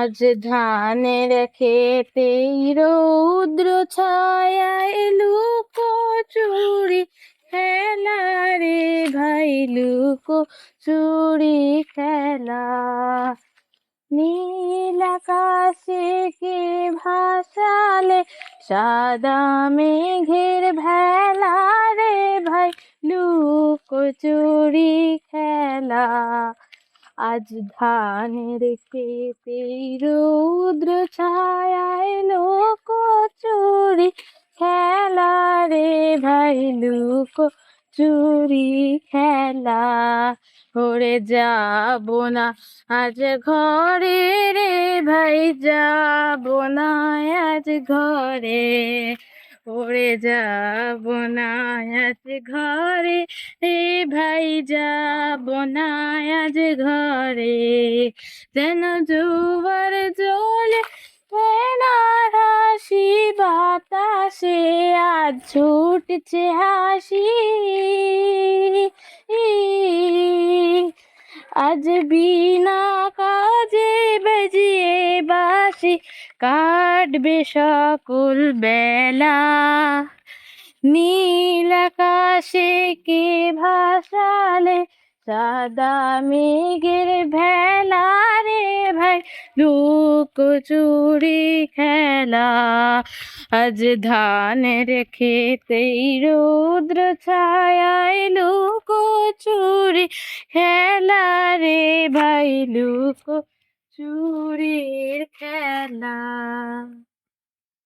আজ ধানের ক্ষেতেই রৌদ্র ছায়ায় লুকোচুরি খেলা রে ভাই, লুকোচুরি খেলা। নীল আকাশে কে ভাসালে সাদা মেঘের ভেলা রে ভাই, লুকোচুরি খেলা। আজ ধানের ক্ষেতে রৌদ্র ছায়ায় লুকোচুরি খেলা রে ভাই, লুকোচুরি খেলা। ওরে যাব না আজ ঘরে রে ভাই, যাব না আজ ঘরে। ওরে যাব না আজ ঘরে রে ভাই, যাব না আজ ঘরে। যেন জোয়ার জলে ফেনার হাসি বাতাসে আজ ছুটছে হাসি। আজ বিনা কাজে বেজিয়ে বাসি কাটবে সকল বেলা। নীল আকাশে কে ভাসালে সাদা মেঘের ভেলা রে ভাই, লুকোচুরি খেলা। আজ ধানের ক্ষেতেই রৌদ্র ছায়ায় লুকোচুরি খেলা রে ভাই, লুকোচুরির খেলা।